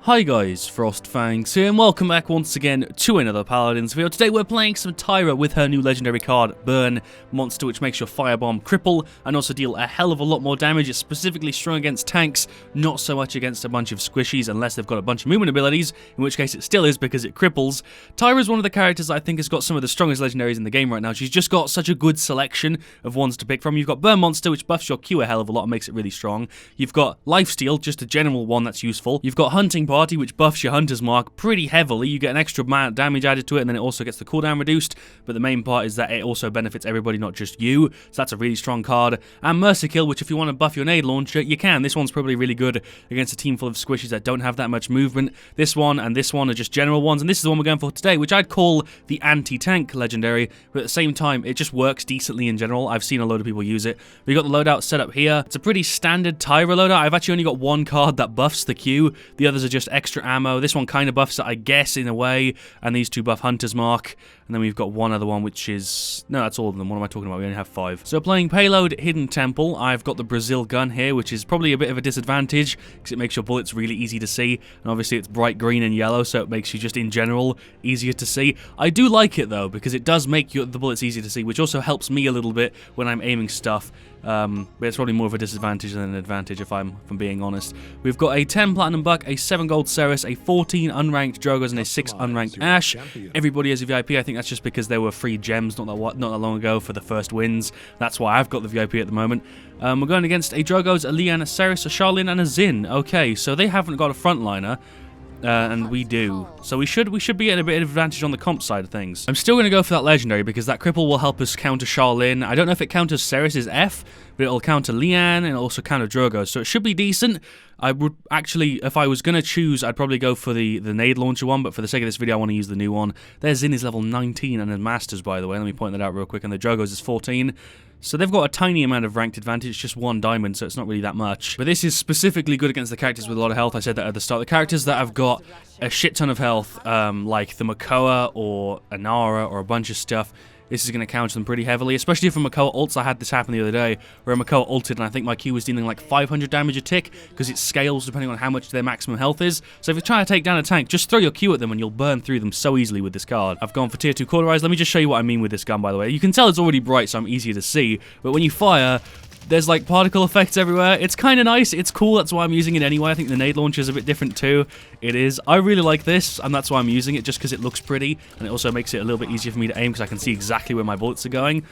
Hi guys, FrostFangs here, and welcome back once again to another Paladins video. Today we're playing some Tyra with her new legendary card, Burn Monster, which makes your Firebomb cripple and also deal a hell of a lot more damage. It's specifically strong against tanks, not so much against a bunch of squishies unless they've got a bunch of movement abilities, in which case it still is because it cripples. Tyra is one of the characters that I think has got some of the strongest legendaries in the game right now. She's just got such a good selection of ones to pick from. You've got Burn Monster, which buffs your Q a hell of a lot and makes it really strong. You've got Lifesteal, just a general one that's useful. You've got Hunting Party, which buffs your Hunter's Mark pretty heavily. You get an extra amount of damage added to it, and then it also gets the cooldown reduced. But the main part is that it also benefits everybody, not just you. So that's a really strong card. And Mercy Kill, which if you want to buff your nade launcher, you can. This one's probably really good against a team full of squishies that don't have that much movement. This one and this one are just general ones, and this is the one we're going for today, which I'd call the anti-tank legendary. But at the same time, it just works decently in general. I've seen a load of people use it. We got the loadout set up here. It's a pretty standard Tyra loadout. I've actually only got one card that buffs the Q. The others are just extra ammo. This one kind of buffs it, I guess, in a way, and these two buff Hunter's Mark. And then we've got one other one, which is... No, that's all of them. What am I talking about? We only have 5. So playing Payload Hidden Temple, I've got the Brazil gun here, which is probably a bit of a disadvantage, because it makes your bullets really easy to see. And obviously it's bright green and yellow, so it makes you just, in general, easier to see. I do like it, though, because it does make the bullets easier to see, which also helps me a little bit when I'm aiming stuff. But it's probably more of a disadvantage than an advantage, if I'm being honest. We've got a 10 Platinum Buck, a 7 Gold Ceres, a 14 unranked Drogos, and a 6 unranked Ash. Everybody has a VIP. I think that's just because there were free gems not that long ago for the first wins. That's why I've got the VIP at the moment. We're going against a Drogos, a Leanne, a Ceres, a Charlene, and a Zin. Okay, so they haven't got a frontliner. And we do. So we should be at a bit of advantage on the comp side of things. I'm still going to go for that legendary because that cripple will help us counter Charlene. I don't know if it counters Ceres' F, but it'll counter Leanne and it'll also counter Drogo. So it should be decent. I would actually, if I was going to choose, I'd probably go for the nade launcher one, but for the sake of this video, I want to use the new one. Their Zin is level 19 and the Masters, by the way. Let me point that out real quick. And the Drogos is 14. So they've got a tiny amount of ranked advantage, it's just 1 diamond, so it's not really that much. But this is specifically good against the characters with a lot of health. I said that at the start. The characters that have got a shit ton of health, like the Makoa or a Nara or a bunch of stuff, this is going to counter them pretty heavily, especially if a Makoa ults. I had this happen the other day, where a Makoa ulted, and I think my Q was dealing like 500 damage a tick, because it scales depending on how much their maximum health is. So if you're trying to take down a tank, just throw your Q at them, and you'll burn through them so easily with this card. I've gone for tier 2 cauterize. Let me just show you what I mean with this gun, by the way. You can tell it's already bright, so I'm easier to see, but when you fire, there's like particle effects everywhere. It's kind of nice. It's cool. That's why I'm using it anyway. I think the nade launcher is a bit different too. It is. I really like this, and that's why I'm using it, just because it looks pretty, and it also makes it a little bit easier for me to aim because I can see exactly where my bullets are going.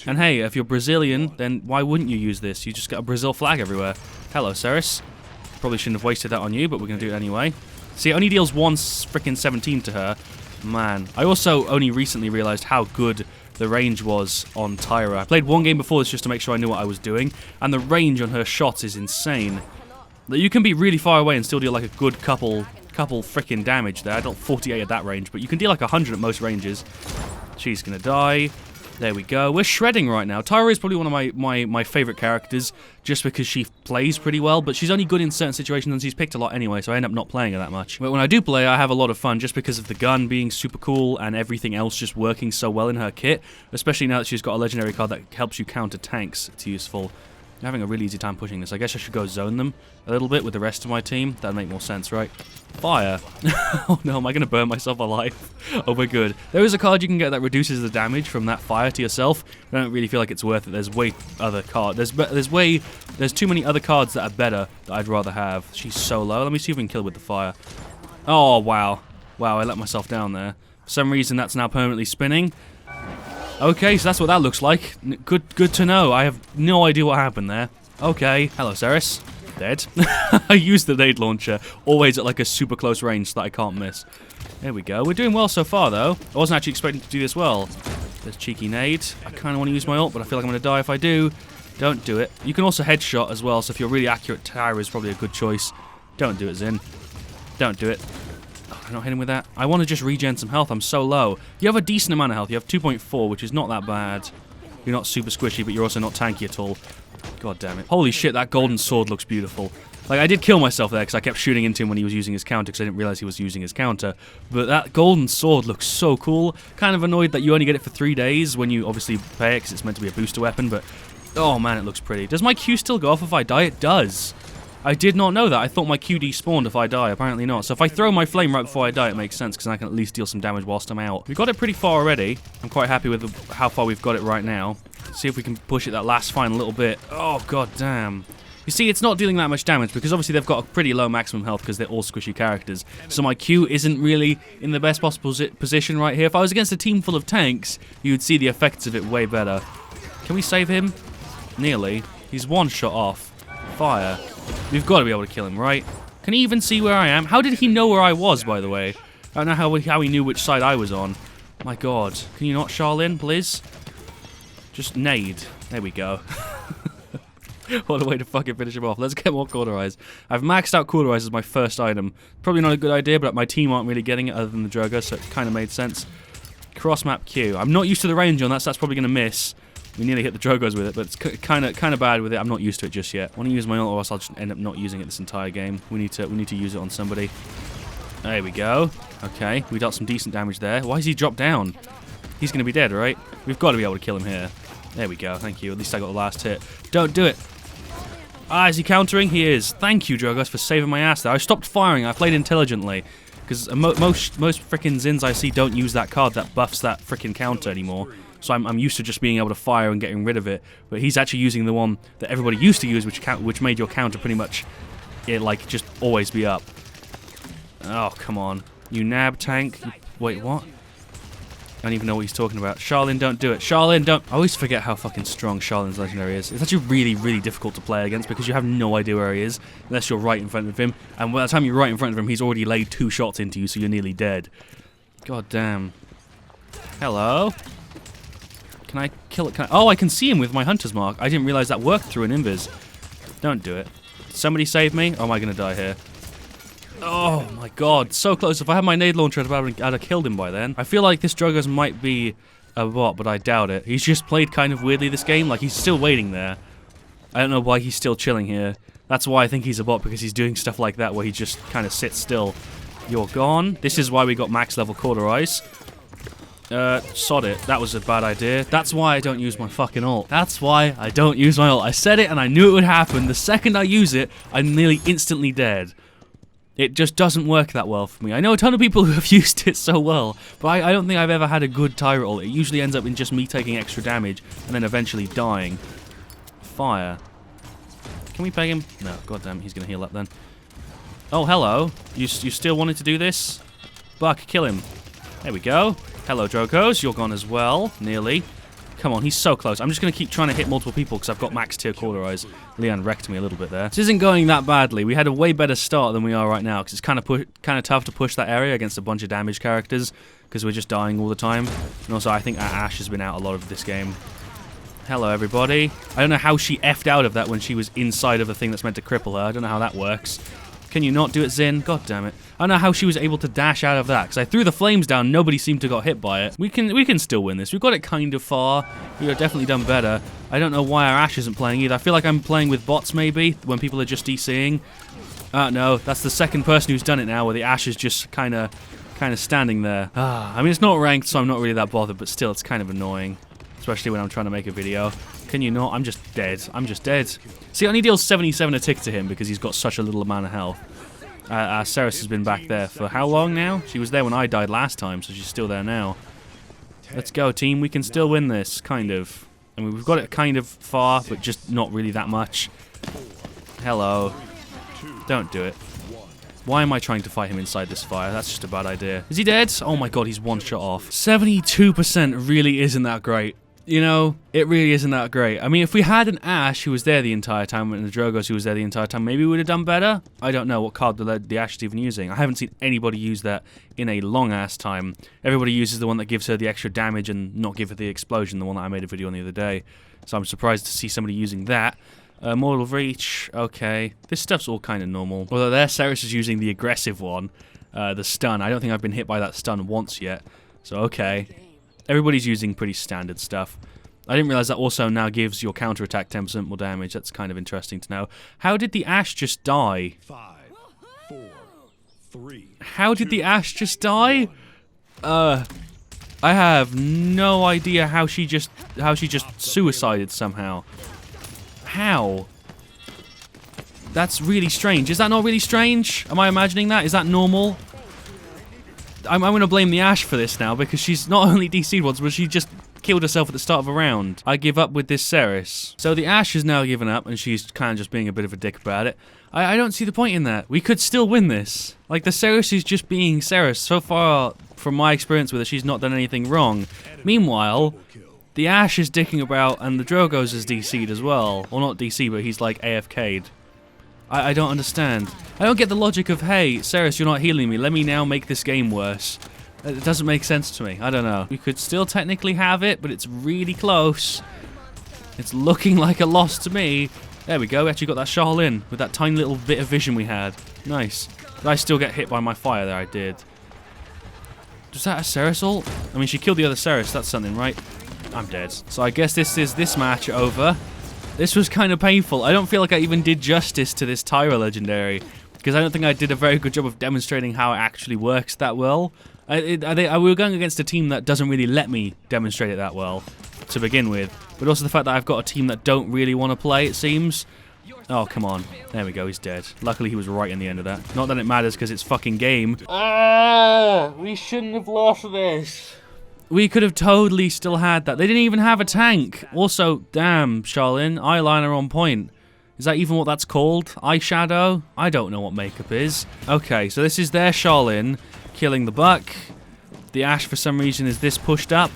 And hey, if you're Brazilian, then why wouldn't you use this? You just got a Brazil flag everywhere. Hello, Ceres. Probably shouldn't have wasted that on you, but we're going to do it anyway. See, it only deals 1 freaking 17 to her. Man. I also only recently realized how good the range was on Tyra. I played one game before this just to make sure I knew what I was doing, and the range on her shots is insane. You can be really far away and still deal like a good couple freaking damage there. I dealt 48 at that range, but you can deal like 100 at most ranges. She's gonna die. There we go. We're shredding right now. Tyra is probably one of my favorite characters just because she plays pretty well, but she's only good in certain situations and she's picked a lot anyway, so I end up not playing her that much. But when I do play, I have a lot of fun just because of the gun being super cool and everything else just working so well in her kit, especially now that she's got a legendary card that helps you counter tanks. It's useful. I'm having a really easy time pushing this. I guess I should go zone them a little bit with the rest of my team. That'd make more sense, right? Fire. Oh no, am I going to burn myself alive? Oh, we're good. There is a card you can get that reduces the damage from that fire to yourself. I don't really feel like it's worth it. There's way other cards. There's too many other cards that are better that I'd rather have. She's so low. Let me see if we can kill her with the fire. Oh, wow. Wow, I let myself down there. For some reason, that's now permanently spinning. Okay, so that's what that looks like. Good to know. I have no idea what happened there. Okay. Hello, Ceres. Dead. I used the nade launcher, always at like a super close range so that I can't miss. There we go. We're doing well so far, though. I wasn't actually expecting to do this well. There's cheeky nade. I kind of want to use my ult, but I feel like I'm going to die if I do. Don't do it. You can also headshot as well, so if you're really accurate, Tyra is probably a good choice. Don't do it, Zin. Don't do it. I'm not hitting with that. I want to just regen some health. I'm so low. You have a decent amount of health. You have 2.4, which is not that bad. You're not super squishy, but you're also not tanky at all. God damn it. Holy shit, that golden sword looks beautiful. Like, I did kill myself there because I kept shooting into him when he was using his counter because I didn't realize he was using his counter. But that golden sword looks so cool. Kind of annoyed that you only get it for 3 days when you obviously pay it because it's meant to be a booster weapon, but oh man, it looks pretty. Does my Q still go off if I die? It does. I did not know that. I thought my Q despawned if I die. Apparently not. So if I throw my flame right before I die, it makes sense because I can at least deal some damage whilst I'm out. We got it pretty far already. I'm quite happy with how far we've got it right now. See if we can push it that last final little bit. Oh, god damn. You see, it's not dealing that much damage because obviously they've got a pretty low maximum health because they're all squishy characters. So my Q isn't really in the best possible position right here. If I was against a team full of tanks, you would see the effects of it way better. Can we save him? Nearly. He's one shot off. Fire. We've got to be able to kill him, right? Can he even see where I am? How did he know where I was, by the way? I don't know how he knew which side I was on. My god. Can you not, Charlene, please? Just nade. There we go. What a way to fucking finish him off. Let's get more Cauterize. I've maxed out Cauterize as my first item. Probably not a good idea, but my team aren't really getting it other than the Drogo, so it kind of made sense. Cross-map Q. I'm not used to the range on that, so that's probably going to miss. We nearly hit the Drogos with it, but it's kind of bad with it. I'm not used to it just yet. I want to use my ult, or else I'll just end up not using it this entire game. We need to use it on somebody. There we go. Okay, we dealt some decent damage there. Why has he dropped down? He's going to be dead, right? We've got to be able to kill him here. There we go. Thank you. At least I got the last hit. Don't do it. Ah, is he countering? He is. Thank you, Drogos, for saving my ass there. I stopped firing. I played intelligently. Because most frickin' Zins I see don't use that card that buffs that frickin' counter anymore. So I'm used to just being able to fire and getting rid of it. But he's actually using the one that everybody used to use, which made your counter pretty much, like, just always be up. Oh, come on. You nab tank. Wait, what? I don't even know what he's talking about. Charlene, don't do it. Charlene, don't. I always forget how fucking strong Charlene's legendary is. It's actually really, really difficult to play against because you have no idea where he is unless you're right in front of him. And by the time you're right in front of him, he's already laid 2 shots into you, so you're nearly dead. God damn. Hello? Can I kill it? Oh, I can see him with my hunter's mark. I didn't realize that worked through an invis. Don't do it. Somebody save me? Or am I going to die here? Oh my god, so close. If I had my nade launcher, I'd have killed him by then. I feel like this Drogos might be a bot, but I doubt it. He's just played kind of weirdly this game. Like, he's still waiting there. I don't know why he's still chilling here. That's why I think he's a bot, because he's doing stuff like that where he just kind of sits still. You're gone. This is why we got max level Cauterize. Sod it. That was a bad idea. That's why I don't use my fucking ult. That's why I don't use my ult. I said it and I knew it would happen. The second I use it, I'm nearly instantly dead. It just doesn't work that well for me. I know a ton of people who have used it so well, but I don't think I've ever had a good Tyra ult. It usually ends up in just me taking extra damage and then eventually dying. Fire. Can we peg him? No, goddamn, he's going to heal up then. Oh, hello. You still wanted to do this? Buck, kill him. There we go. Hello, Drogos. You're gone as well. Nearly. Come on, he's so close. I'm just going to keep trying to hit multiple people because I've got max tier Cauterize. Leon wrecked me a little bit there. This isn't going that badly. We had a way better start than we are right now because it's kind of tough to push that area against a bunch of damage characters because we're just dying all the time. And also, I think Ashe has been out a lot of this game. Hello, everybody. I don't know how she effed out of that when she was inside of the thing that's meant to cripple her. I don't know how that works. Can you not do it, Zin? God damn it. I don't know how she was able to dash out of that, because I threw the flames down, nobody seemed to got hit by it. We can still win this. We've got it kind of far. We have definitely done better. I don't know why our Ashe isn't playing either. I feel like I'm playing with bots, maybe, when people are just DCing. No, that's the second person who's done it now, where the Ashe is just kind of standing there. I mean, it's not ranked, so I'm not really that bothered, but still, it's kind of annoying. Especially when I'm trying to make a video. Can you not? I'm just dead. I'm just dead. See, I only deal 77 a tick to him because he's got such a little amount of health. Ceres has been back there for how long now? She was there when I died last time, so she's still there now. Let's go, team. We can still win this, kind of. I mean, we've got it kind of far, but just not really that much. Hello. Don't do it. Why am I trying to fight him inside this fire? That's just a bad idea. Is he dead? Oh my god, he's one shot off. 72% really isn't that great. You know, it really isn't that great. I mean, if we had an Ashe who was there the entire time and the Drogos who was there the entire time, maybe we would have done better. I don't know what card the Ashe is even using. I haven't seen anybody use that in a long-ass time. Everybody uses the one that gives her the extra damage and not give her the explosion, the one that I made a video on the other day. So I'm surprised to see somebody using that. Mortal Reach, okay. This stuff's all kind of normal. Although there, Ceres is using the aggressive one, the stun. I don't think I've been hit by that stun once yet. So, okay. Everybody's using pretty standard stuff. I didn't realize that also now gives your counterattack 10% more damage. That's kind of interesting to know. How did the Ashe just die? 5, 4, 3. How did the Ashe just die? I have no idea how she just suicided somehow. How? That's really strange. Is that not really strange? Am I imagining that? Is that normal? I'm going to blame the Ashe for this now, because she's not only DC'd once, but she just killed herself at the start of a round. I give up with this Ceres. So the Ashe has now given up, and she's kind of just being a bit of a dick about it. I don't see the point in that. We could still win this. Like, the Ceres is just being Ceres. So far, from my experience with her, she's not done anything wrong. Meanwhile, the Ashe is dicking about, and the Drogoz is DC'd as well. Well, not DC, but he's like AFK'd. I don't understand. I don't get the logic of, hey, Ceres, you're not healing me. Let me now make this game worse. It doesn't make sense to me. I don't know. We could still technically have it, but it's really close. It's looking like a loss to me. There we go. We actually got that Charlene with that tiny little bit of vision we had. Nice. Did I still get hit by my fire there? I did. Was that a Ceres ult? I mean, she killed the other Ceres. That's something, right? I'm dead. So I guess this is this match over. This was kind of painful. I don't feel like I even did justice to this Tyra legendary, because I don't think I did a very good job of demonstrating how it actually works that well. We were going against a team that doesn't really let me demonstrate it that well to begin with, but also the fact that I've got a team that don't really want to play, it seems. Oh, come on. There we go, he's dead. Luckily he was right in the end of that. Not that it matters, because it's fucking game. We shouldn't have lost this. We could have totally still had that. They didn't even have a tank. Also, damn, Charlene, eyeliner on point. Is that even what that's called? Eyeshadow? I don't know what makeup is. Okay, so this is their Charlene killing the Buck. The Ashe, for some reason, is this pushed up.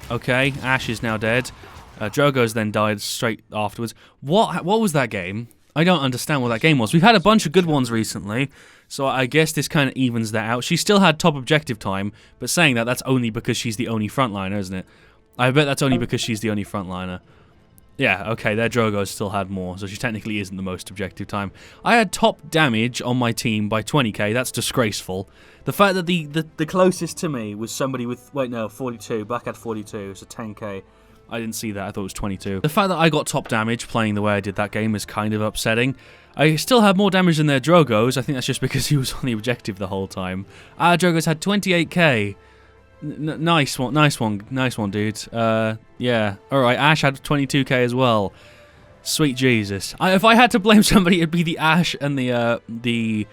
Okay, Ashe is now dead. Drogoz then died straight afterwards. What was that game? I don't understand what that game was. We've had a bunch of good ones recently, so I guess this kind of evens that out. She still had top objective time, but saying that, that's only because she's the only frontliner, isn't it? I bet that's only because she's the only frontliner. Yeah, okay, their Drogoz still had more, so she technically isn't the most objective time. I had top damage on my team by 20k, that's disgraceful. The fact that the closest to me was somebody with, wait no, 42, Black had 42, so 10k. I didn't see that, I thought it was 22. The fact that I got top damage playing the way I did that game is kind of upsetting. I still had more damage than their Drogoz. I think that's just because he was on the objective the whole time. Our Drogoz had 28k. Nice one, dude. Yeah. Alright, Ashe had 22k as well. Sweet Jesus. If I had to blame somebody, it'd be the Ashe and the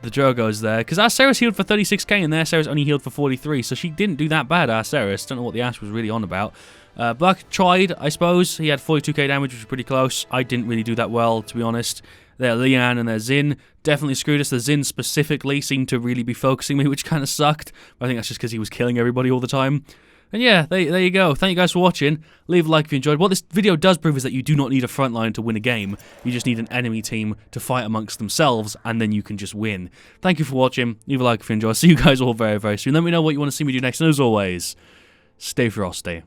Drogoz there. Because our Ceres healed for 36k and their Ceres only healed for 43, so she didn't do that bad, our Ceres. Don't know what the Ashe was really on about. Buck tried, I suppose. He had 42k damage, which was pretty close. I didn't really do that well, to be honest. Their Lian and their Xin definitely screwed us. The Xin specifically seemed to really be focusing me, which kind of sucked. But I think that's just because he was killing everybody all the time. And yeah, there you go. Thank you guys for watching. Leave a like if you enjoyed. What this video does prove is that you do not need a front line to win a game. You just need an enemy team to fight amongst themselves, and then you can just win. Thank you for watching. Leave a like if you enjoyed. See you guys all very, very soon. Let me know what you want to see me do next. And as always, stay frosty.